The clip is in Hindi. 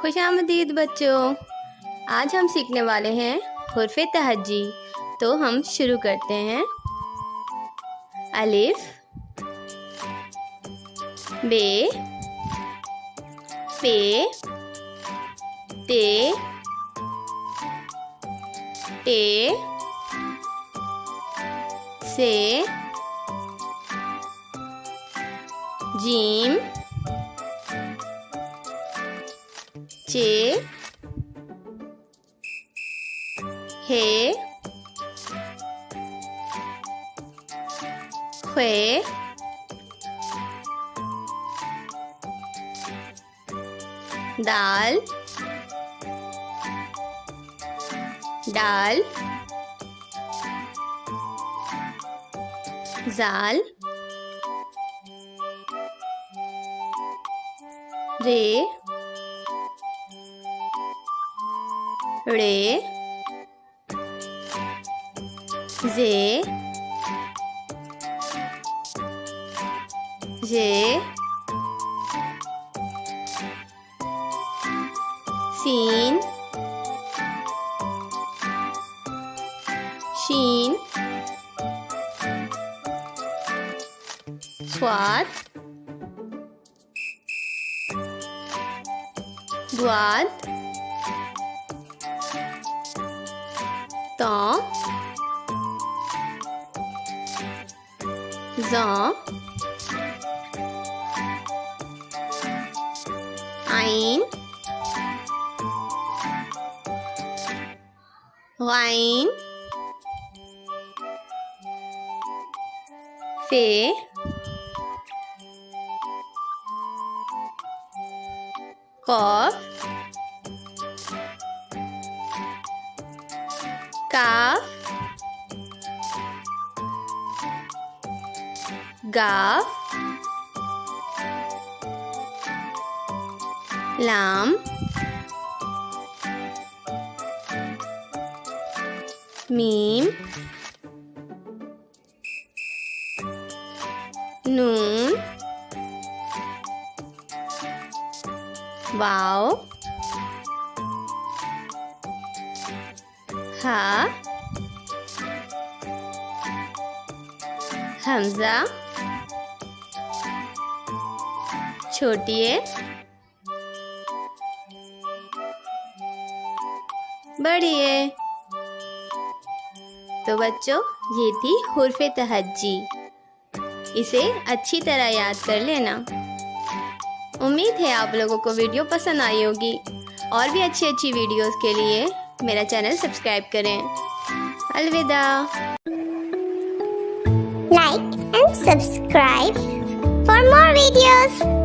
खुश आमदीद बच्चों। आज हम सीखने वाले हैं हurf.e.tahajji। तो हम शुरू करते हैं। अलिफ, बे, पे, ते, टे, से, जीम, चे, हे, ख्वे, दाल, डाल, जाल, रे, रे, जे, जे, सीन, शीन, स्वाद, द्वाद, तौ, ज़ौ, आइन, गाइन, फे, कॉफ, काफ, गाफ, लाम, मीम, नून, वाव, हा, हमजा, छोटी ए, बड़ी ए। तो बच्चों, ये थी hurf.e.tahajji। इसे अच्छी तरह याद कर लेना। उम्मीद है आप लोगों को वीडियो पसंद आई होगी। और भी अच्छी अच्छी वीडियोस के लिए मेरा चैनल सब्सक्राइब करें। अलविदा। Like and subscribe for more videos.